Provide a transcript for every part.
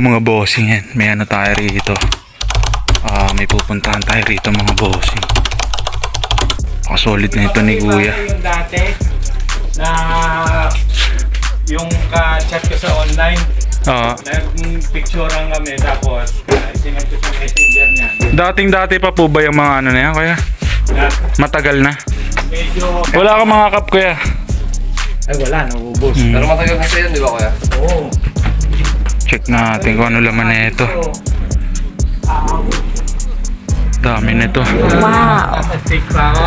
Mga bossing yan, may ano tayo rito. May pupuntahan tayo rito mga bossing. Solid na ito ni Kuya. Yung dati na yung ka-chat ko sa online. Nag-picturean kami tapos sinag ko sa messenger niya. Dating-dati pa po ba yung mga ano na yan, Kuya? Matagal na? Medyo... Wala ka mga cup, Kuya? Ay wala, naubos. Pero matagal na siya yun, di ba Kuya? Oo. Check natin kung ano laman na ito. Dami na ito. Wow! Nasa-stick pa ako.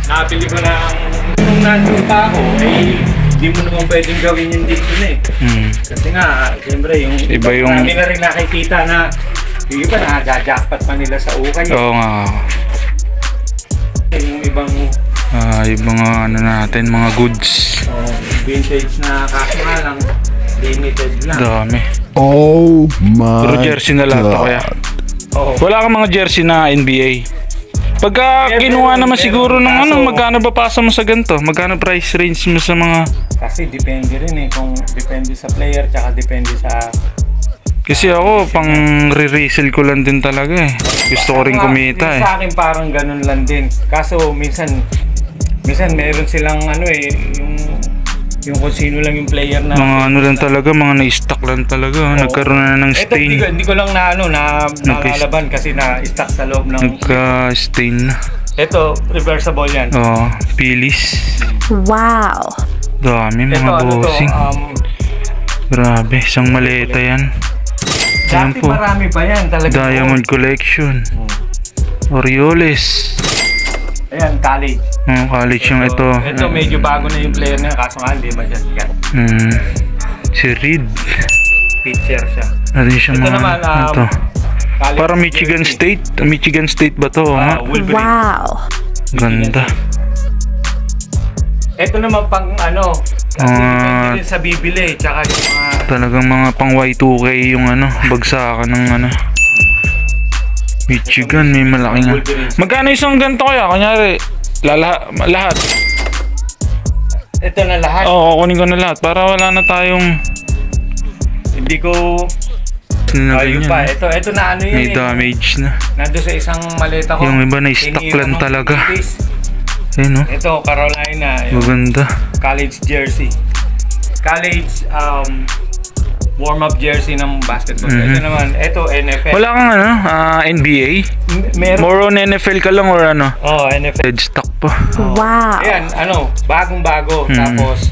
Nakapili ko lang nung nandun pa ako, hindi mo naman pwedeng gawin yung dito na Kasi nga, siyempre yung iba yung... Marami na rin nakikita na yung iba nakajackpot pa nila sa ukay. Oo nga. Yung ibang... yung mga ano natin, mga goods. Vintage na kaso nga lang, limited lang. Dami. Oh my Puro jersey na lahat ako Kuya. Wala kang mga jersey na NBA. Pagka kinuha naman siguro ng ano, magkano ba pasa mo sa ganito? Magkano price range mo sa mga... Kasi depende rin kung depende sa player tsaka depende sa... Kasi ako pang re-resell ko lang din talaga Gusto ko rin kumita Sa akin parang ganun lang din. Kaso minsan meron silang ano yung kung sino lang yung player na mga ano lang talaga, mga na-stock lang talaga. Nagkaroon na ng stain. Hindi ko lang na nakalaban kasi na-stock sa loob ng... Nagka-stain na. Ito, reversible yan. Pilis. Wow! Dami mga bossing. Grabe, isang maleta yan. Dati marami pa yan talaga. Diamond Collection. Orioles. Ayan, college. College yung ito. Ito medyo bago na yung player na kaso nga hindi ba siya sikat. Si Reed. Pitcher siya. Ano siya ito mga naman, ito. Para Michigan State. Michigan State ba to? Wow! Ganda. Ito naman pang ano, kasi depende rin sa bibili, tsaka yung mga... Talagang mga pang Y2K yung ano, bagsakan ng ano. Michigan, may malaking... Magkano isang ganito kaya? Kunyari, lahat. Ito na lahat? Oo, kunin ko na lahat para wala na tayong... Hindi ko... Ayun pa, ito na ano yun may damage na. Nandun sa isang maleta ko. Yung iba na stock lang talaga. Ayun o. Ito, Carolina. Maganda. College jersey. College warm-up jersey ng basketball. Ito naman, ito NFL. Wala kang ano, NBA? More on NFL ka lang or ano? NFL. Dead stock pa. Wow! Ayan, bagong-bago. Tapos,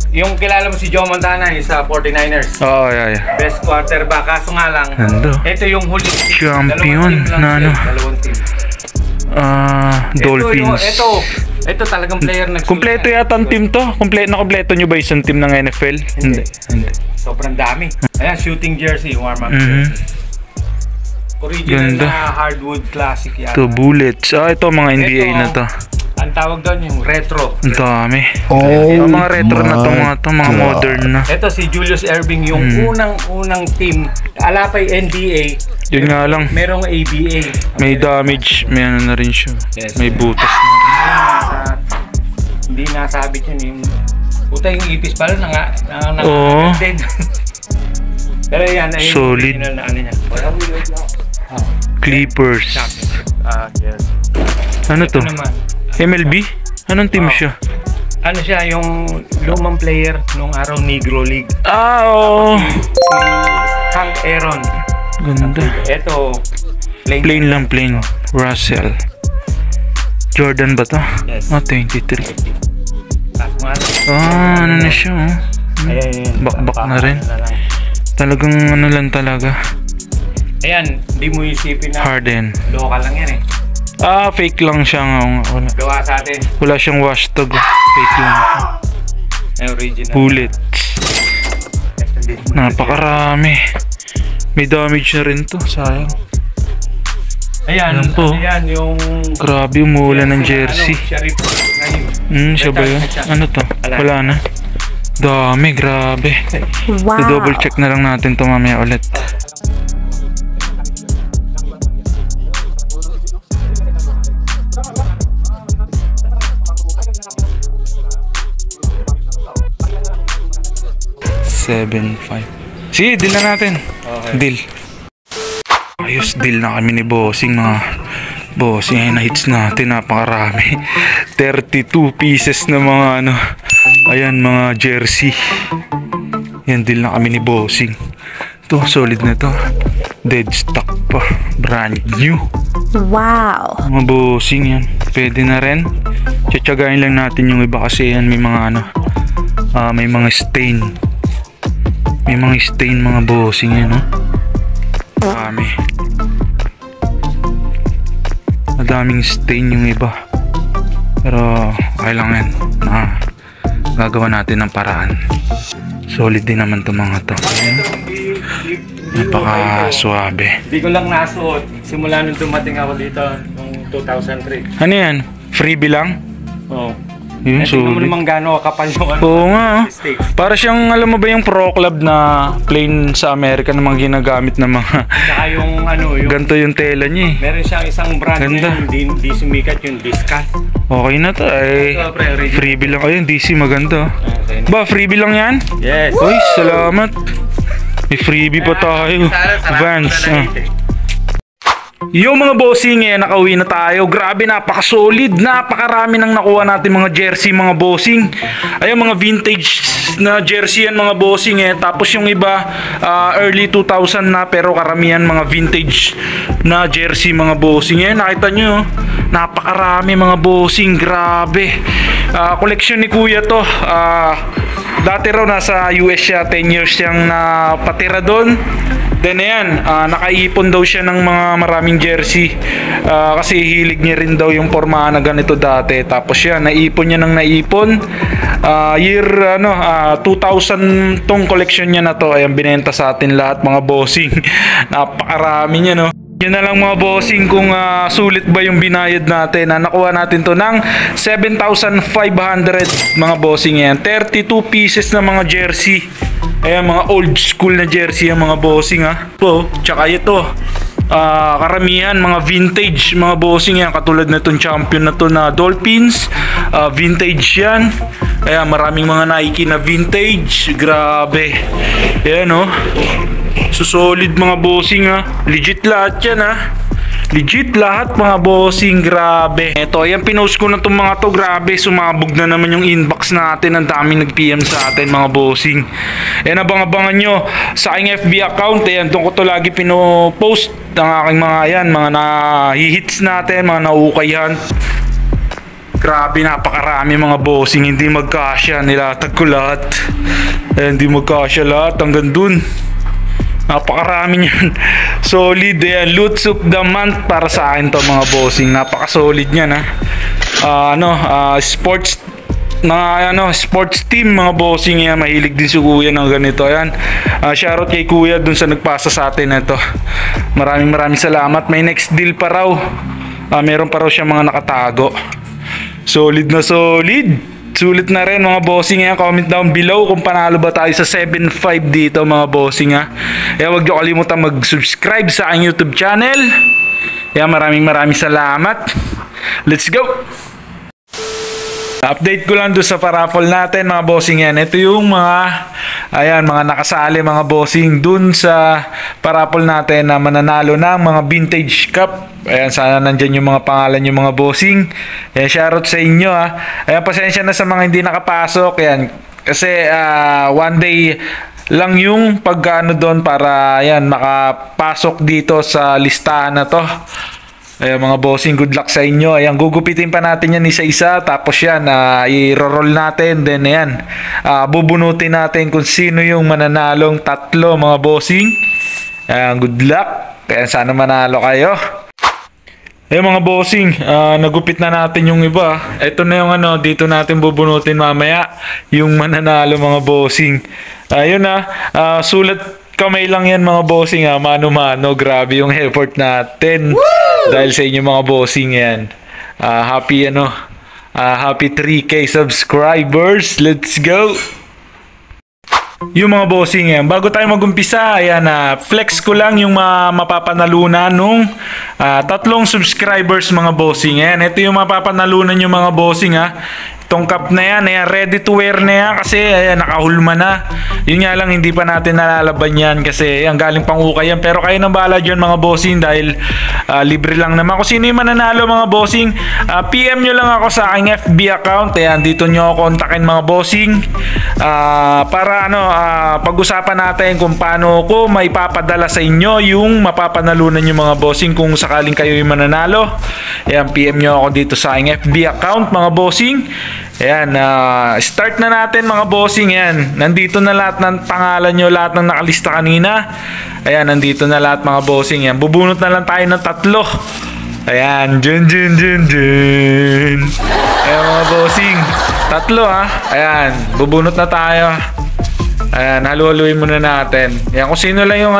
yung kilala mo si Joe Montana sa 49ers. Yeah. Best quarterback. Kaso nga lang, ito yung huling champion na ano. Dalawang team. Dolphins. Ito talagang player na... Kompleto yata ang team to. Kompleto nyo ba isang team ng NFL? Hindi. Sobrang dami. Ayan, shooting jersey, warm-up jersey. Original na hardwood classic yan. Ito, bullets. Ito mga NBA na to. Ang tawag doon yung retro. Ang dami. Oh, mga retro na to, mga modern na. Ito si Julius Erving, yung unang team. Alapay NBA. Yun nga lang. Merong ABA. May damage. May ano na rin siya. May butas na. Hindi nasabit yun. Puta yung ipis pala Pero yan ay solid. Original na ano niya. Clippers. Yes. Ano to? MLB? Anong team siya? Ano siya, yung lumang player nung araw Negro League. Si Hank Aaron. Ganda. Ito, plain lang. Russell. Jordan ba to? Yes. 23. Ano na siya Bakbak na rin. Talagang ano lang talaga. Ayan, hindi mo isipin na Harden. local lang yan Fake lang siya nga. Gawa sa atin. Wala siyang washtag. Fake lang. Original. Bullets. Napakarami. May damage na rin to. Sayang. Ayan po. Ayan yung... Grabe, umuulan ng jersey. Siya ba yun? Ano to? Wala na. Dami, grabe. Wow. Double check na lang natin to mamaya ulit. 7.5. Sige, deal na natin. Okay. Deal. Ayos, deal na kami ni Bossing, mga bossing. Ay, na-hits natin, napakarami. 32 pieces na mga ano. Ayan, mga jersey. Yan, deal na kami ni Bossing. Ito, solid na to. Dead stock pa. Brand new. Wow. Mga Bossing yan. Pwede na rin. Tsatsagain lang natin yung iba kasi yan may mga ano. May mga stain. May mga stain, mga Bossing yan, no? Marami. Madaming stain yung iba. Pero okay lang yan. Gagawa natin ng paraan. Solid din naman itong mga to. Napaka suabe. Hindi ko lang nasuot. Simula nung dumating ako dito noong 2003. Ano yan? Freebie lang? Oo. Yun, Tingnan mo solid. naman gano'n kapal yung ano. Oo nga. Mistakes. Para siyang, alam mo ba yung Pro Club na plain sa Amerika na mga ginagamit ng mga Saka yung ano, yung ganito yung tela niya eh. meron siyang isang brand Ganda. na hindi sumikat yung Discal. Okay na to eh. Ito, pre, original. Freebie lang. Ayun, DC maganda. Ba, freebie lang yan? Yes. Uy, salamat. May freebie pa tayo. Vans. Yung mga bossing nakauwi na tayo. Grabe, napaka-solid. Napakarami nang nakuha natin mga jersey, mga bossing. Ayun, mga vintage na jersey yan, mga bossing Tapos yung iba, early 2000 na, pero karamihan mga vintage na jersey, mga bossing nakita nyo, napakarami, mga bossing. Grabe. Collection ni kuya to. Dati raw nasa US siya, 10 years siyang napatira doon. Then ayan, nakaipon daw siya ng mga maraming jersey kasi hilig niya rin daw yung pormahan na ganito dati. Tapos yan, naipon niya ng naipon. Year 2000 tong collection niya na to. Ayan, binenta sa atin lahat, mga bossing. Napakarami niya, no? Yun na lang, mga bossing, kung sulit ba yung binayad natin. Nakuha natin to ng 7,500, mga bossing yan. 32 pieces na mga jersey. Ayan, mga old school na jersey yung mga bossing tsaka ito, karamihan mga vintage, mga bossing yan. Katulad na itong champion na to na Dolphins, vintage yan. Ayan, maraming mga Nike na vintage. Grabe. Ayan, so solid, mga bossing legit lahat yan legit lahat, mga bossing. Grabe. Eto, ayan, pinost ko na itong mga to. Grabe, sumabog na naman yung inbox natin. Ang daming nag-PM sa atin, mga bossing. Ayan, abang-abangan nyo sa aking FB account. Ayan, doon ko to lagi pinopost ng aking mga mga na-hits natin, mga naukayhan. Grabe, napakarami, mga bossing. Hindi magkasya, nilatag ko lahat. Ayan, hindi magkasya lahat hanggang dun. Napakarami niyan. Solid yan. Loots of the month para sa akin to, mga bossing. Napaka-solid niyan sports sports team, mga bossing yan. Mahilig din si kuya ng ganito. Ayan. Shoutout kay kuya dun sa nagpasa sa atin ito. Maraming salamat. May next deal pa raw. Meron pa raw siya mga nakatago. Solid na solid. Sulit na rin, mga bossing Comment down below kung panalo ba tayo sa 7.5 dito, mga bossing Huwag niyo kalimutan mag-subscribe sa aking YouTube channel. Maraming salamat. Let's go. Update ko lang doon sa paraffle natin, mga bossing Ito yung mga nakasali, mga bossing, doon sa paraffle natin na mananalo ng mga vintage cup. Ayan, sana nandyan yung mga pangalan yung mga bossing. Ayan, shoutout sa inyo Ayan, pasensya na sa mga hindi nakapasok. Ayan, kasi one day lang yung pagkano doon para makapasok dito sa listahan na to. Ayan, mga bossing, good luck sa inyo. Ayan, gugupitin pa natin yan isa-isa. Tapos yan, i-roll natin. Then ayan, bubunutin natin kung sino yung mananalong tatlo, mga bossing. Ayan, good luck. Ayan, sana manalo kayo. Ayan, mga bossing, nagupit na natin yung iba. Ito na yung dito natin bubunutin mamaya. Yung mananalo, mga bossing. Ayun sulat kamay lang yan, mga bossing mano-mano. Grabe yung effort natin. Woo! Dahil sa inyo, mga bossing yan. Happy happy 3K subscribers. Let's go. Yung mga bossing bago tayo magumpisa, ayan, flex ko lang yung mapapanalunan nung 3 subscribers, mga bossing ito yung mapapanalunan yung mga bossing Tong cup na yan, ayan, ready to wear na yan kasi ayan, nakahulma na. Yun nga lang, hindi pa natin nalalaban yan kasi ang galing pang ukay yan. Pero kayo nang bahala dyan mga bossing dahil libre lang naman. Kung sino yung mananalo mga bossing, PM nyo lang ako sa aking FB account. Ayan, dito nyo ako kontakin mga bossing. Para pag-usapan natin kung paano ko may papadala sa inyo yung mapapanalunan yung mga bossing kung sakaling kayo yung mananalo. Ayan, PM nyo ako dito sa aking FB account mga bossing. Ayan, start na natin mga bossing. Ayan, nandito na lahat ng pangalan nyo, lahat ng nakalista kanina. Ayan, nandito na lahat mga bossing. Ayan, bubunot na lang tayo ng 3. Ayan, dyan. Ayan mga bossing, 3 ha. Ayan, bubunot na tayo. Ayan, halu-haluin muna natin. Ayan, kung sino lang yung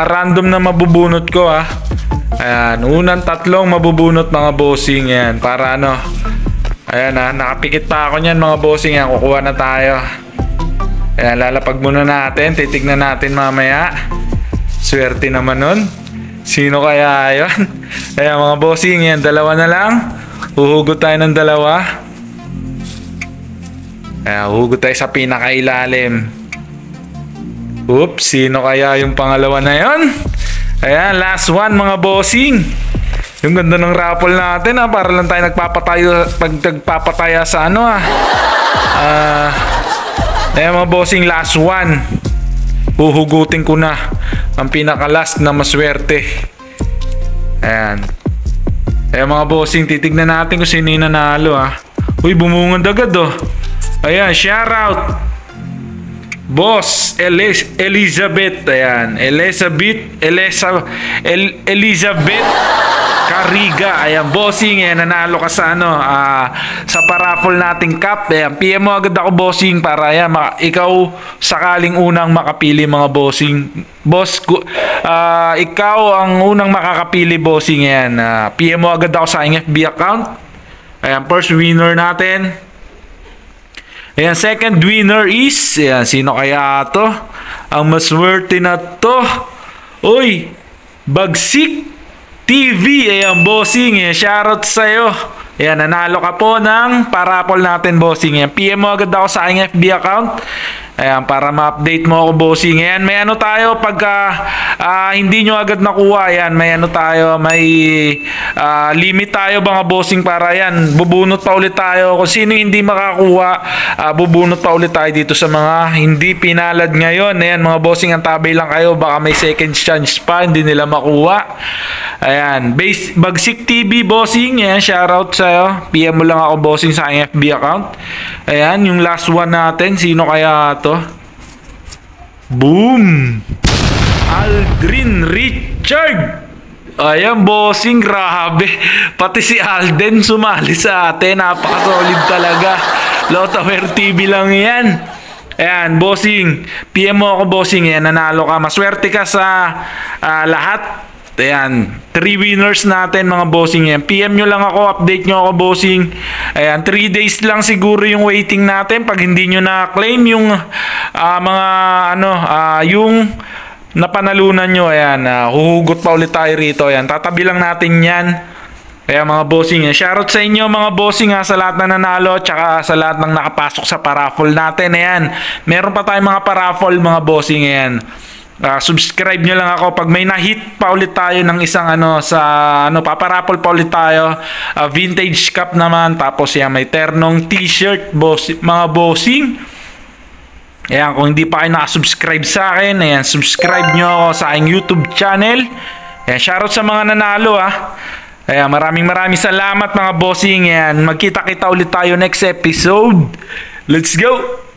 random na mabubunot ko ha. Ayan, unang 3 mabubunot mga bossing. Ayan, para ayan nakapikit pa ako niyan mga bossing. Ayan, kukuha na tayo. Ayan, lalapag muna natin. Titignan natin mamaya. Swerte naman nun. Sino kaya yun? Ayan mga bossing, ayan, 2 na lang. Huhugot tayo ng 2. Ayan, huhugot tayo sa pinakailalim. Oops, sino kaya yung pangalawa na yun? Ayan, last one mga bossing. Yung ganda ng raffle natin para lang tayo nagpapataya sa ayan mga bossing, last one. Huhugutin ko na ang pinaka-last na maswerte. Ayan. Ayan mga bossing, titignan natin kung sino yung nanalo Uy, bumungad agad Ayan, shoutout Boss Elizabeth. Ayan, Elizabeth Cariga. Ayan bossing, ayan, nanalo ka sa sa paraffle nating cup. Ayan, PM mo agad ako bossing para ayan, ikaw sakaling unang makapili mga bossing. Boss, ikaw ang unang makakapili bossing. Ayan, PM mo agad ako sa aking FB account. Ayan, first winner natin. Ayan, second winner is, ayan, sino kaya to? Ang maswerte na to. Uy, Bagsik TV. Ayan bossing, ayan, shoutout sa'yo. Ayan, nanalo ka po ng paraffle natin bossing. Ayan, PM mo agad ako sa aking FB account. Ayan, para ma-update mo ako bossing. Ayan, may tayo pagka hindi nyo agad nakuha. Ayan, may tayo, may limit tayo mga bossing para yan. Bubunot pa ulit tayo. Kung sino hindi makakuha, bubunot pa ulit tayo dito sa mga hindi pinalad ngayon. Ayan mga bossing, ang tabay lang kayo. Baka may second chance pa, hindi nila makuha. Ayan, Bagsik TV bossing. Ayan, shoutout sa'yo. PM mo lang ako bossing sa aking FB account. Ayan, yung last one natin. Sino kaya to? Boom! Aldrin Richard. Ayan bossing, grabe. Pati si Alden sumali sa atin. Napaka-solid talaga. Lotaware TV lang yan. Ayan bossing, PM mo ako bossing. Ayan, nanalo ka. Maswerte ka sa lahat. Ayan, 3 winners natin mga bossing. Ayan, PM nyo lang ako, update nyo ako bossing. Ayan, 3 days lang siguro yung waiting natin. Pag hindi nyo na-claim yung yung napanalunan nyo, ayan, huhugot pa ulit tayo rito. Ayan, tatabi lang natin yan. Kaya mga bossing, shoutout sa inyo mga bossing sa lahat na nanalo, tsaka sa lahat ng nakapasok sa paraffle natin. Ayan, meron pa tayong mga paraffle mga bossing. Ayan, subscribe nyo lang ako. Pag may na-hit pa ulit tayo ng isang paparaffle pa ulit tayo, vintage cup naman, tapos yan, may ternong t-shirt mga bossing. Ayan, kung hindi pa kayo nakasubscribe sa akin, ayan, subscribe nyo ako sa aking YouTube channel. Ayan, shoutout sa mga nanalo Ayan, maraming salamat mga bossing. Ayan, magkita-kita ulit tayo next episode. Let's go!